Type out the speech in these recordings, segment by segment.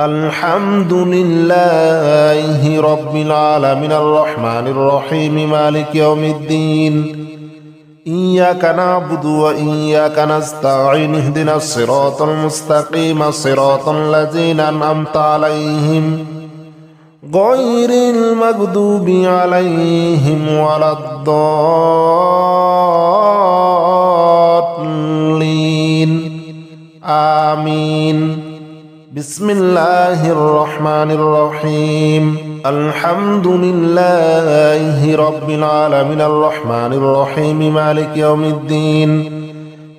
الحمد لله رب العالمين الرحمن الرحيم مالك يوم الدين إياك نعبد وإياك نستعين اهدنا الصراط المستقيم صراط الذين أنعمت عليهم غير المغضوب عليهم ولا الضالين آمين بسم الله الرحمن الرحيم الحمد لله رب العالمين الرحمن الرحيم مالك يوم الدين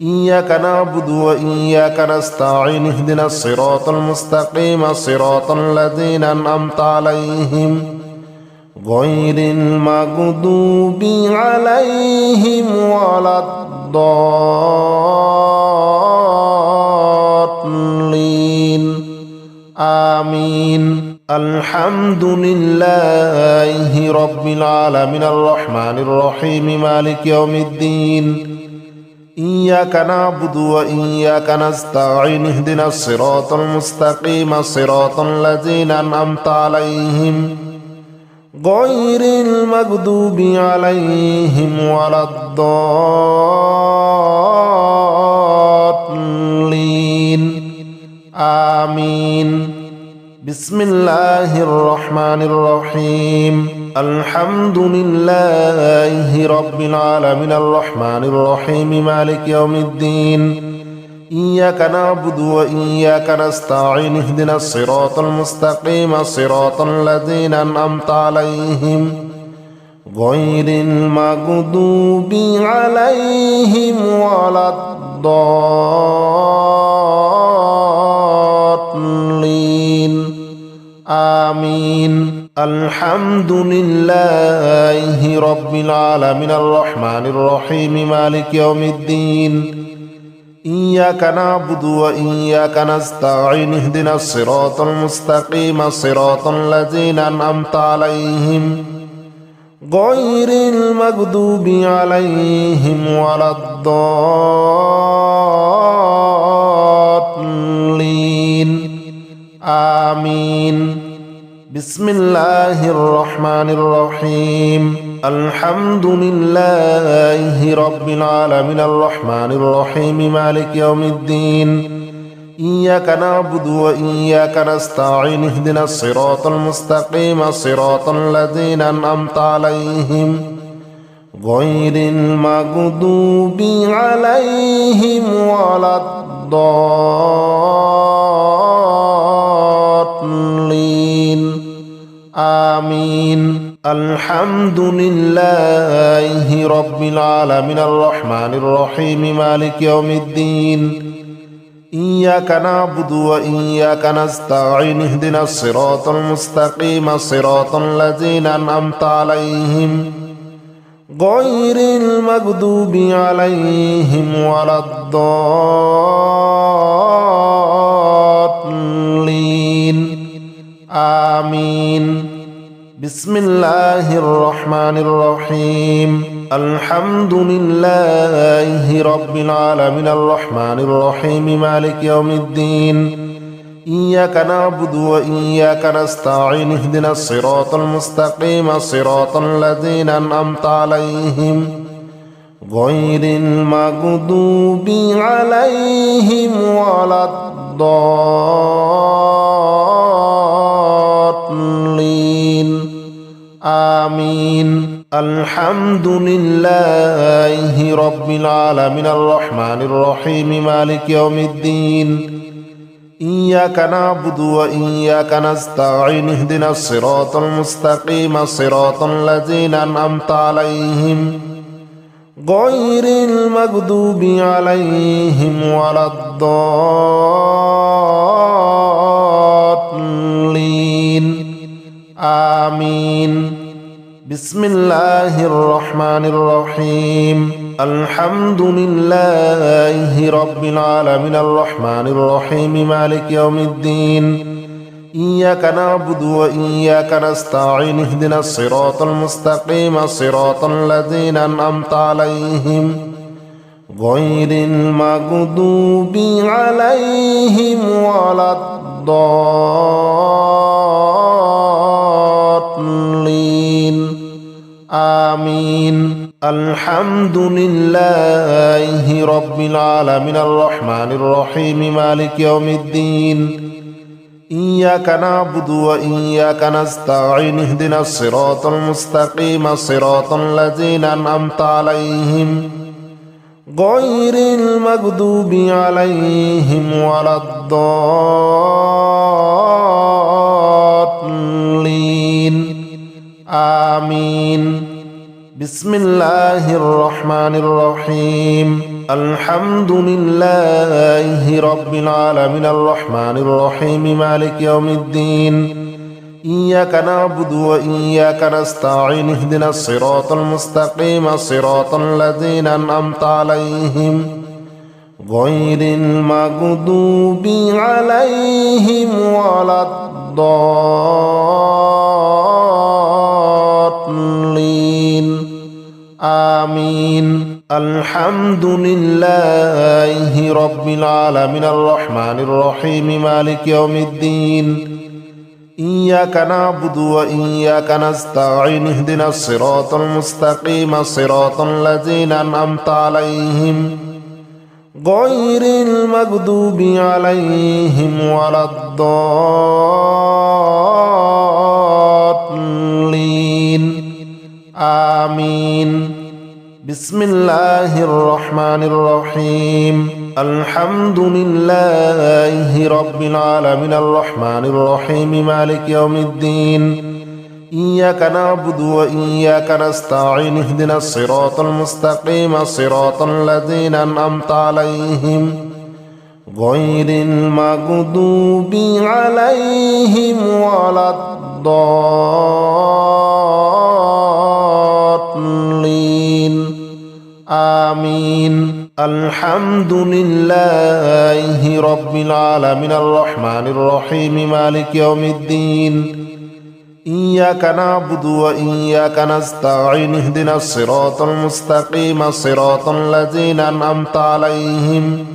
إياك نعبد وإياك نستعين اهدنا الصراط المستقيم صراط الذين أنعمت عليهم غير المغضوب عليهم ولا الضالين آمين الحمد لله رب العالمين الرحمن الرحيم مالك يوم الدين إياك نعبد وإياك نستعين اهدنا الصراط المستقيم صراط الذين أنعمت عليهم غير المغضوب عليهم ولا الضالين آمين بسم الله الرحمن الرحيم الحمد لله رب العالمين الرحمن الرحيم مالك يوم الدين إياك نعبد وإياك نستعين اهدنا الصراط المستقيم صراط الذين أنعمت عليهم غير المغضوب عليهم ولا الضالين آمين الحمد لله رب العالمين الرحمن الرحيم مالك يوم الدين إياك نعبد وإياك نستعين اهدنا الصراط المستقيم صراط الذين أنعمت عليهم غير المغضوب عليهم ولا الضالين آمين بسم الله الرحمن الرحيم الحمد لله رب العالمين الرحمن الرحيم مالك يوم الدين إياك نعبد وإياك نستعين اهدنا الصراط المستقيم صراط الذين أنعمت عليهم غير المغضوب عليهم ولا الضالين آمين الحمد لله رب العالمين الرحمن الرحيم مالك يوم الدين إياك نعبد وإياك نستعين اهدنا الصراط المستقيم صراط الذين أنعمت عليهم غير المغضوب عليهم ولا الضالين آمين بسم الله الرحمن الرحيم الحمد لله رب العالمين الرحمن الرحيم مالك يوم الدين إياك نعبد وإياك نستعين اهدنا الصراط المستقيم صراط الذين أنعمت عليهم غير المغضوب عليهم ولا الضالين آمين الحمد لله رب العالمين الرحمن الرحيم مالك يوم الدين إياك نعبد وإياك نستعين اهدنا الصراط المستقيم صراط الذين أنعمت عليهم غير المغضوب عليهم ولا الضالين آمين بسم الله الرحمن الرحيم الحمد لله رب العالمين الرحمن الرحيم مالك يوم الدين إياك نعبد وإياك نستعين اهدنا الصراط المستقيم صراط الذين أنعمت عليهم غير المغضوب عليهم ولا الضالين الضالين آمين الحمد لله رب العالمين الرحمن الرحيم مالك يوم الدين إياك نعبد وإياك نستعين اهدنا الصراط المستقيم صراط الذين أنعمت عليهم غير المغضوب عليهم ولا الضالين آمين بسم الله الرحمن الرحيم الحمد لله رب العالمين الرحمن الرحيم مالك يوم الدين إياك نعبد وإياك نستعين اهدنا الصراط المستقيم صراط الذين أنعمت عليهم غير المغضوب عليهم ولا الضالين آمين الحمد لله رب العالمين الرحمن الرحيم مالك يوم الدين إياك نعبد وإياك نستعين اهدنا الصراط المستقيم صراط الذين أنعمت عليهم غير المغضوب عليهم ولا الضالين آمين بسم الله الرحمن الرحيم الحمد لله رب العالمين الرحمن الرحيم مالك يوم الدين إياك نعبد وإياك نستعين اهدنا الصراط المستقيم صراط الذين أنعمت عليهم غير المغضوب عليهم ولا الضالين آمين الحمد لله رب العالمين الرحمن الرحيم مالك يوم الدين إياك نعبد وإياك نستعين اهدنا الصراط المستقيم صراط الذين أنعمت عليهم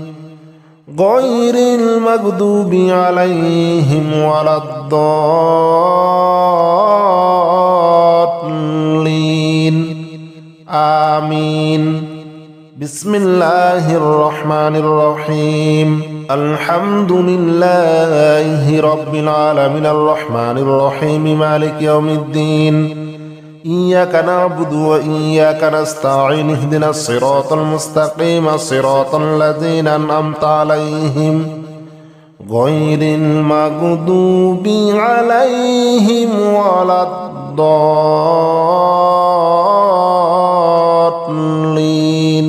غير المغضوب عليهم ولا الضالين آمين بسم الله الرحمن الرحيم الحمد لله رب العالمين الرحمن الرحيم مالك يوم الدين إياك نعبد وإياك نستعين اهدنا الصراط المستقيم صراط الذين أنعمت عليهم غير المغضوب عليهم ولا الضالين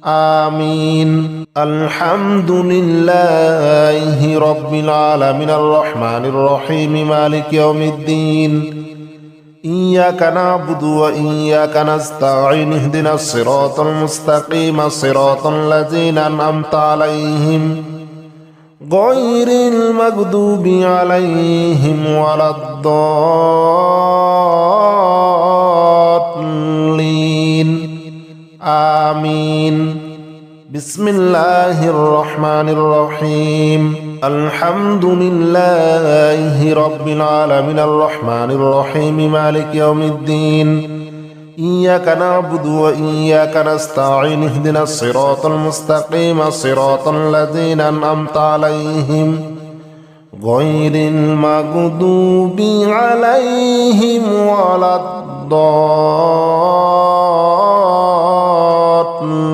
آمين الحمد لله رب العالمين الرحمن الرحيم مالك يوم الدين إياك نعبد وإياك نستعين اهدنا الصراط المستقيم صراط الذين أنعمت عليهم غير المغضوب عليهم ولا الضالين آمين بسم الله الرحمن الرحيم الحمد لله رب العالمين الرحمن الرحيم مالك يوم الدين إياك نعبد وإياك نستعين اهدنا الصراط المستقيم صراط الذين أنعمت عليهم غير المغضوب عليهم ولا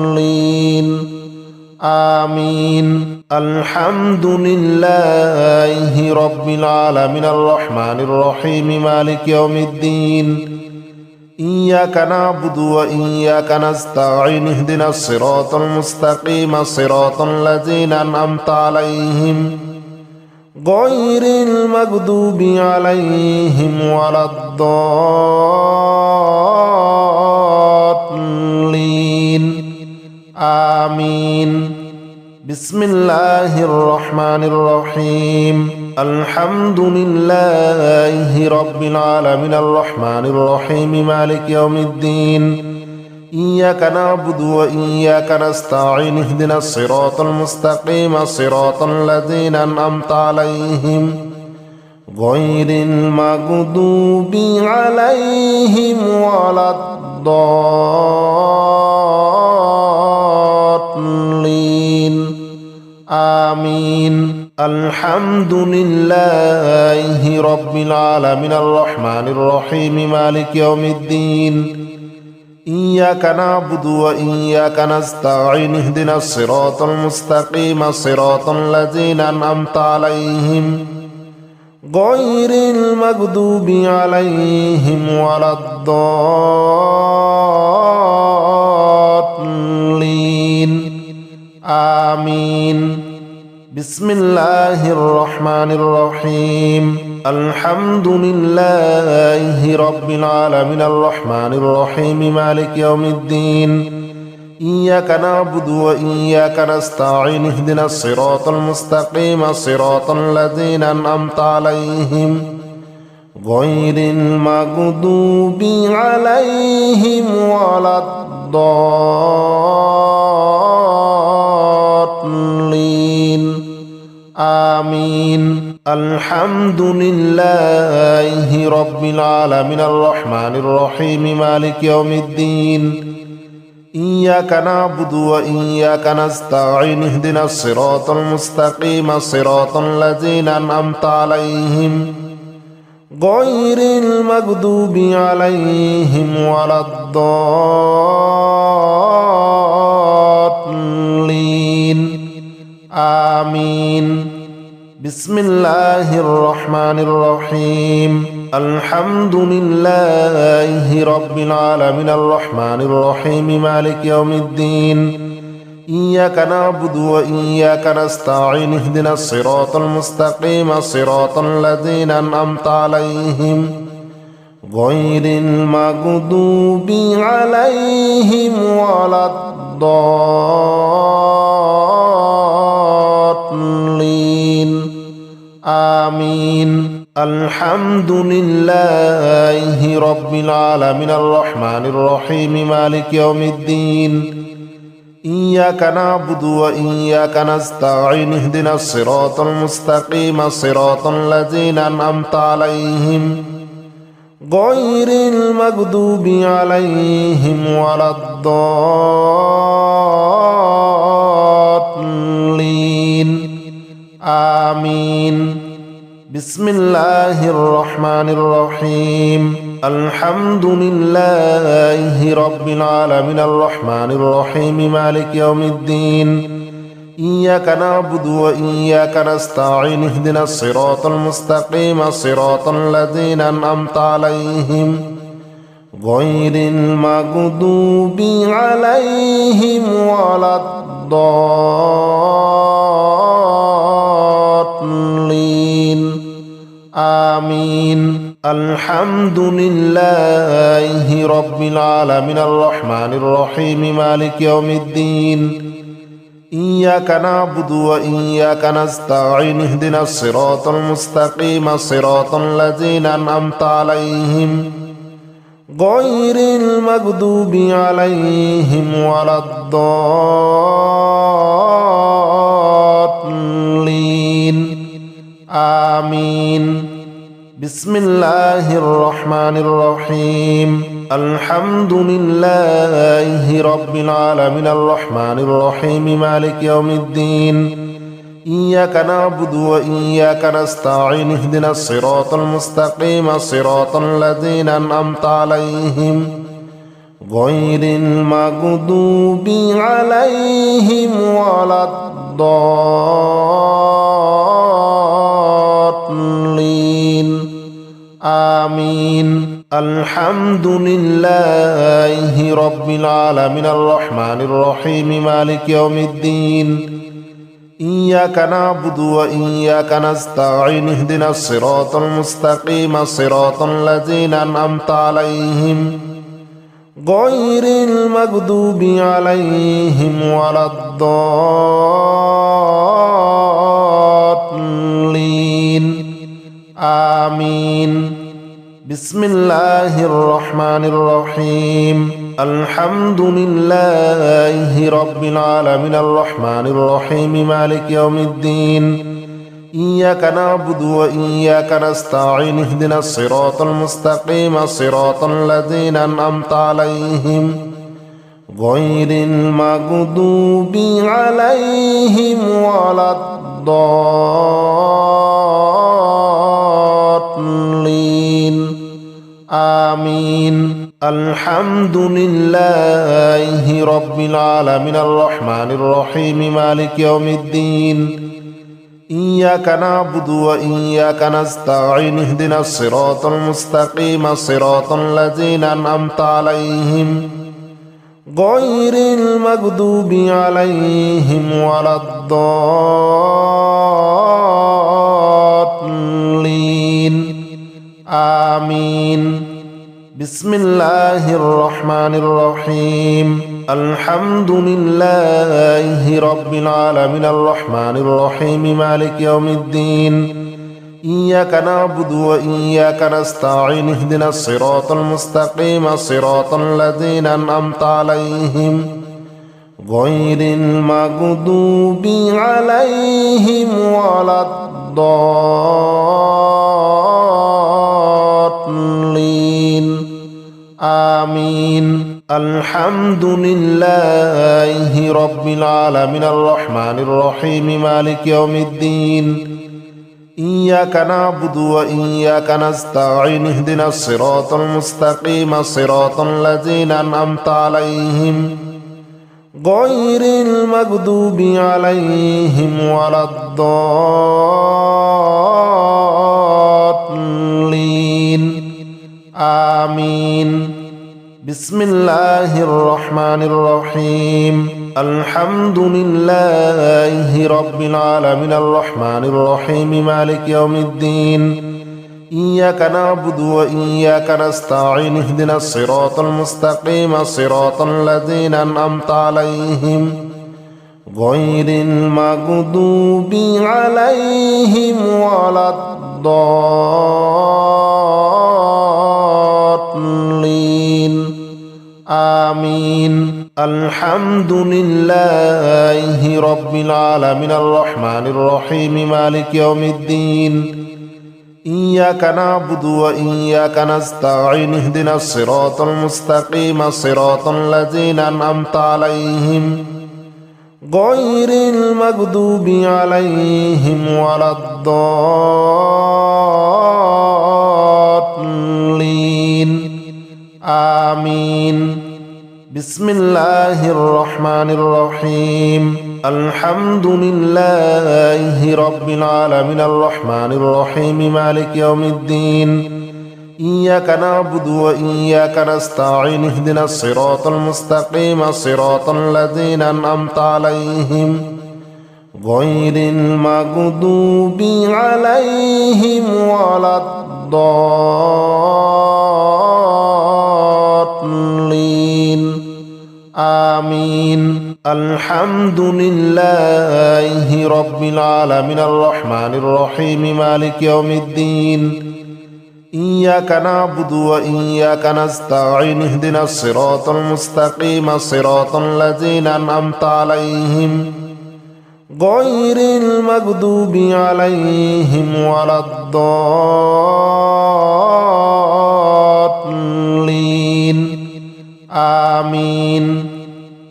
الضالين آمين الحمد لله رب العالمين الرحمن الرحيم مالك يوم الدين إياك نعبد وإياك نستعين اهدنا الصراط المستقيم صراط الذين أنعمت عليهم غير المغضوب عليهم ولا الضالين آمين بسم الله الرحمن الرحيم الحمد لله رب العالمين الرحمن الرحيم مالك يوم الدين إياك نعبد وإياك نستعين اهدنا الصراط المستقيم صراط الذين أنعمت عليهم غير المغضوب عليهم ولا الضالين آمين. الحمد لله رب العالمين الرحمن الرحيم مالك يوم الدين إياك نعبد وإياك نستعين اهدنا الصراط المستقيم صراط الذين أنعمت عليهم غير المغضوب عليهم ولا الضالين آمين. بسم الله الرحمن الرحيم الحمد لله رب العالمين الرحمن الرحيم مالك يوم الدين إياك نعبد وإياك نستعين اهدنا الصراط المستقيم صراط الذين أنعمت عليهم غير المغضوب عليهم ولا الضالين آمين. الحمد لله رب العالمين الرحمن الرحيم مالك يوم الدين إياك نعبد وإياك نستعين اهدنا الصراط المستقيم صراط الذين أنعمت عليهم غير المغضوب عليهم ولا الضالين آمين. بسم الله الرحمن الرحيم الحمد لله رب العالمين الرحمن الرحيم مالك يوم الدين إياك نعبد وإياك نستعين اهدنا الصراط المستقيم صراط الذين أنعمت عليهم غير المغضوب عليهم ولا الضالين آمين. الحمد لله رب العالمين الرحمن الرحيم مالك يوم الدين إياك نعبد وإياك نستعين اهدنا الصراط المستقيم صراط الذين أنعمت عليهم غير المغضوب عليهم ولا الضالين آمين. بسم الله الرحمن الرحيم الحمد لله رب العالمين الرحمن الرحيم مالك يوم الدين إياك نعبد وإياك نستعين اهدنا الصراط المستقيم صراط الذين أنعمت عليهم غير المغضوب عليهم ولا الضالين آمين. الحمد لله رب العالمين الرحمن الرحيم مالك يوم الدين إياك نعبد وإياك نستعين اهدنا الصراط المستقيم صراط الذين أنعمت عليهم غير المغضوب عليهم ولا الضالين آمين. بسم الله الرحمن الرحيم الحمد لله رب العالمين الرحمن الرحيم مالك يوم الدين إياك نعبد وإياك نستعين اهدنا الصراط المستقيم صراط الذين أنعمت عليهم غير المغضوب عليهم ولا الضالين آمين. الحمد لله رب العالمين الرحمن الرحيم مالك يوم الدين إياك نعبد وإياك نستعين اهدنا الصراط المستقيم صراط الذين أنعمت عليهم غير المغضوب عليهم ولا الضالين آمين. بسم الله الرحمن الرحيم الحمد لله رب العالمين الرحمن الرحيم مالك يوم الدين إياك نعبد وإياك نستعين اهدنا الصراط المستقيم صراط الذين أنعمت عليهم غير المغضوب عليهم ولا الضالين آمين الحمد لله رب العالمين الرحمن الرحيم مالك يوم الدين إياك نعبد وإياك نستعين اهدنا الصراط المستقيم صراط الذين أنعمت عليهم غير المغضوب عليهم ولا الضالين آمين بسم الله الرحمن الرحيم الحمد لله رب العالمين الرحمن الرحيم مالك يوم الدين إياك نعبد وإياك نستعين اهدنا الصراط المستقيم صراط الذين أنعمت عليهم غير المغضوب عليهم ولا الضالين آمين الحمد لله رب العالمين الرحمن الرحيم مالك يوم الدين إياك نعبد وإياك نستعين اهدنا الصراط المستقيم صراط الذين أنعمت عليهم غير المغضوب عليهم ولا الضالين آمين بسم الله الرحمن الرحيم الحمد لله رب العالمين الرحمن الرحيم مالك يوم الدين إياك نعبد وإياك نستعين اهدنا الصراط المستقيم صراط الذين أنعمت عليهم غير المغضوب عليهم ولا الضالين آمين الحمد لله رب العالمين الرحمن الرحيم مالك يوم الدين إياك نعبد وإياك نستعين اهدنا الصراط المستقيم صراط الذين أنعمت عليهم غير المغضوب عليهم ولا الضالين آمين بسم الله الرحمن الرحيم الحمد لله رب العالمين الرحمن الرحيم مالك يوم الدين إياك نعبد وإياك نستعين اهدنا الصراط المستقيم صراط الذين أنعمت عليهم غير المغضوب عليهم ولا الضالين آمين الحمد لله رب العالمين الرحمن الرحيم مالك يوم الدين إياك نعبد وإياك نستعين اهدنا الصراط المستقيم صراط الذين أنعمت عليهم غير المغضوب عليهم ولا الضالين آمين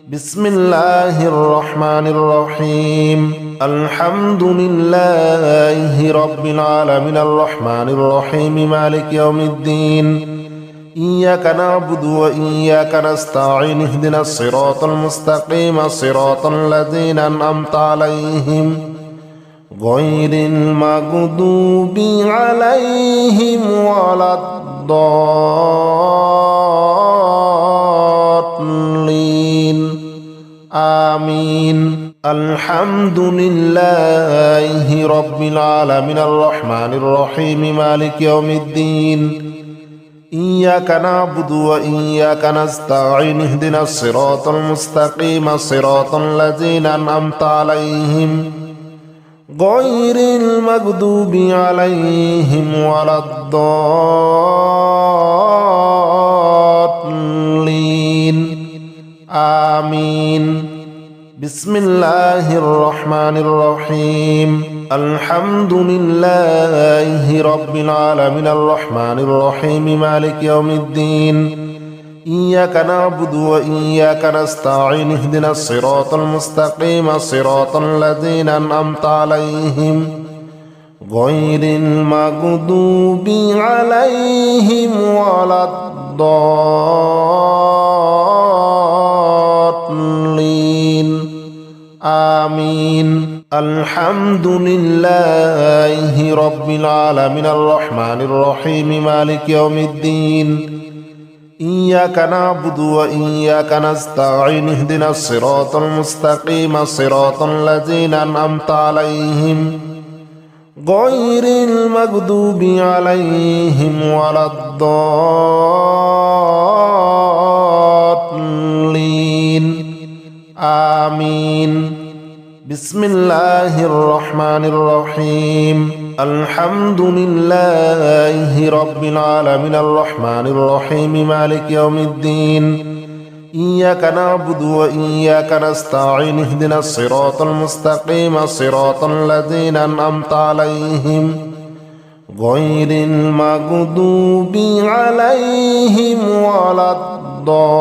بسم الله الرحمن الرحيم الحمد لله رب العالمين الرحمن الرحيم مالك يوم الدين إياك نعبد وإياك نستعين اهدنا الصراط المستقيم صراط الذين أنعمت عليهم غير المغضوب عليهم ولا الضالين آمين الحمد لله رب العالمين الرحمن الرحيم مالك يوم الدين إياك نعبد وإياك نستعين اهدنا الصراط المستقيم صراط الذين أنعمت عليهم غير المغضوب عليهم ولا الضالين آمين. بسم الله الرحمن الرحيم. الحمد لله رب العالمين الرحمن الرحيم مالك يوم الدين. إياك نعبد وإياك نستعين اهدنا الصراط المستقيم صراط الذين أنعمت عليهم غير المغضوب عليهم ولا الضالين. آمين. الحمد لله رب العالمين الرحمن الرحيم مالك يوم الدين. إياك نعبد وإياك نستعين اهدنا الصراط المستقيم صراط الذين أنعمت عليهم غير المغضوب عليهم ولا الضالين. آمين. بسم الله الرحمن الرحيم. الحمد لله رب العالمين الرحمن الرحيم مالك يوم الدين. إياك نعبد وإياك نستعين اهدنا الصراط المستقيم صراط الذين أنعمت عليهم غير المغضوب عليهم ولا الضالين.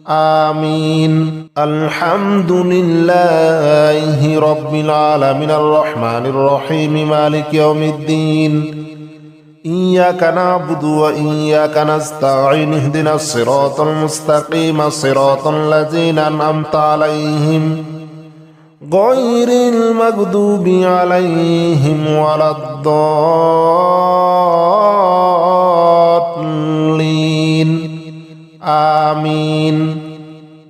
آمين. الحمد لله رب العالمين الرحمن الرحيم مالك يوم الدين. إياك نعبد وإياك نستعين اهدنا الصراط المستقيم صراط الذين أنعمت عليهم غير المغضوب عليهم ولا الضالين. آمين.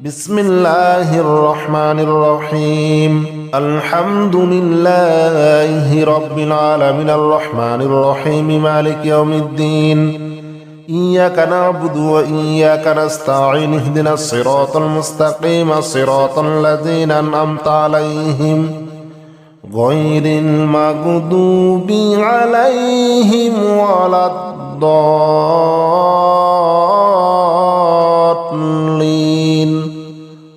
بسم الله الرحمن الرحيم. الحمد لله رب العالمين الرحمن الرحيم مالك يوم الدين. إياك نعبد وإياك نستعين اهدنا الصراط المستقيم صراط الذين أنعمت عليهم غير المغضوب عليهم ولا الضالين.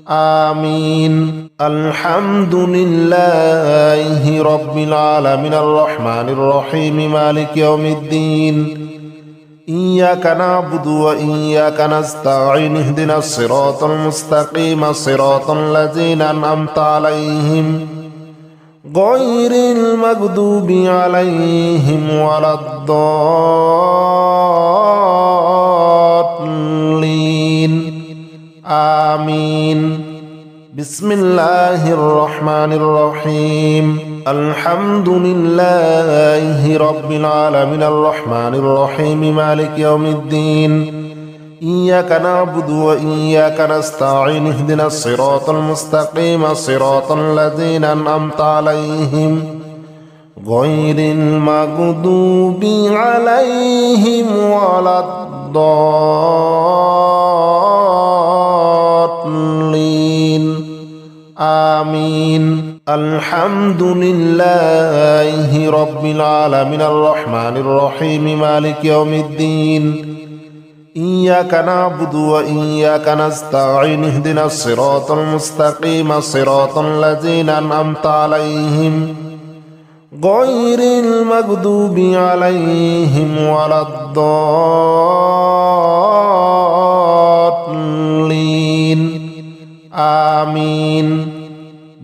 آمين. الحمد لله رب العالمين الرحمن الرحيم مالك يوم الدين. إياك نعبد وإياك نستعين اهدنا الصراط المستقيم صراط الذين أنعمت عليهم غير المغضوب عليهم ولا الضالين. آمين. بسم الله الرحمن الرحيم. الحمد لله رب العالمين الرحمن الرحيم مالك يوم الدين. إياك نعبد وإياك نستعين اهدنا الصراط المستقيم صراط الذين أنعمت عليهم غير المغضوب عليهم ولا الضالين. آمين. الحمد لله رب العالمين الرحمن الرحيم مالك يوم الدين. إياك نعبد وإياك نستعين اهدنا الصراط المستقيم صراط الذين أنعمت عليهم غير المغضوب عليهم ولا الضالين. آمين.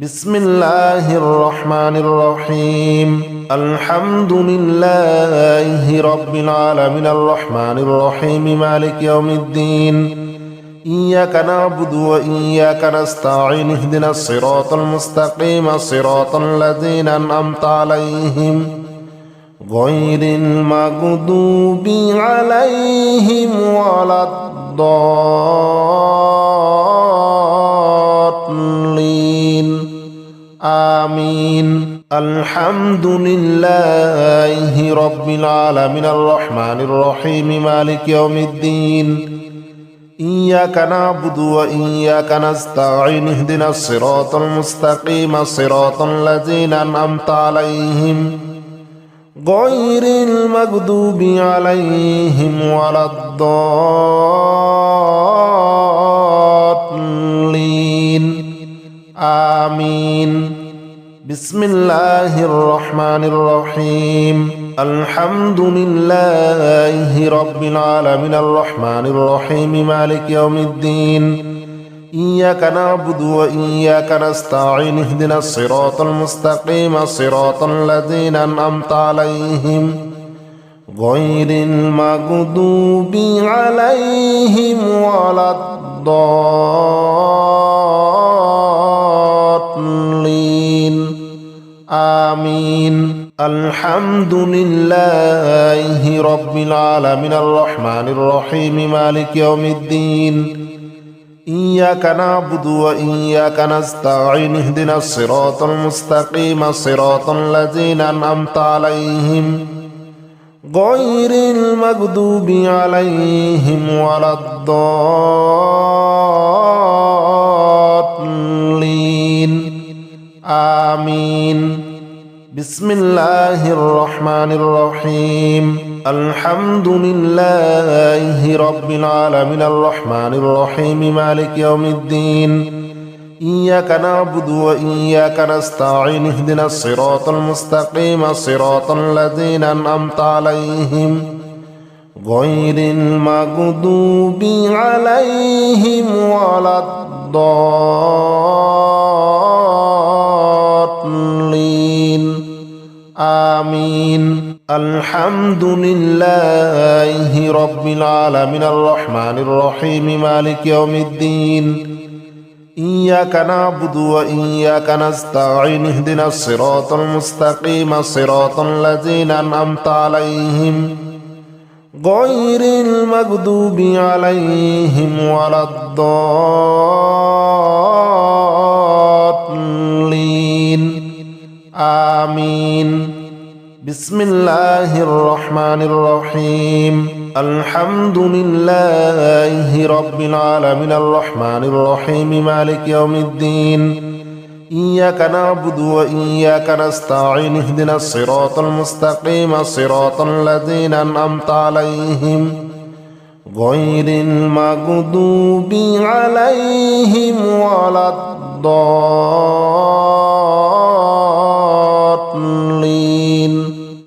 بسم الله الرحمن الرحيم. الحمد لله رب العالمين الرحمن الرحيم مالك يوم الدين. إياك نعبد وإياك نستعين اهدنا الصراط المستقيم صراط الذين أنعمت عليهم غير المغضوب عليهم ولا الضالين. آمين. الحمد لله رب العالمين الرحمن الرحيم مالك يوم الدين. إياك نعبد وإياك نستعين اهدنا الصراط المستقيم صراط الذين أنعمت عليهم غير المغضوب عليهم ولا الضالين آمين بسم الله الرحمن الرحيم الحمد لله رب العالمين الرحمن الرحيم مالك يوم الدين إياك نعبد وإياك نستعين اهدنا الصراط المستقيم صراط الذين أنعمت عليهم غير المغضوب عليهم ولا الضالين آمين الحمد لله رب العالمين الرحمن الرحيم مالك يوم الدين إياك نعبد وإياك نستعين اهدنا الصراط المستقيم صراط الذين أنعمت عليهم غير المغضوب عليهم ولا الضالين آمين بسم الله الرحمن الرحيم الحمد لله رب العالمين الرحمن الرحيم مالك يوم الدين إياك نعبد وإياك نستعين اهدنا الصراط المستقيم صراط الذين أنعمت عليهم غير المغضوب عليهم ولا الضالين آمين الحمد لله رب العالمين الرحمن الرحيم مالك يوم الدين إياك نعبد وإياك نستعين اهدنا الصراط المستقيم صراط الذين أنعمت عليهم غير المغضوب عليهم ولا الضالين آمين بسم الله الرحمن الرحيم الحمد لله رب العالمين الرحمن الرحيم مالك يوم الدين إياك نعبد وإياك نستعين اهدنا الصراط المستقيم صراط الذين أنعمت عليهم غير المغضوب عليهم ولا الضالين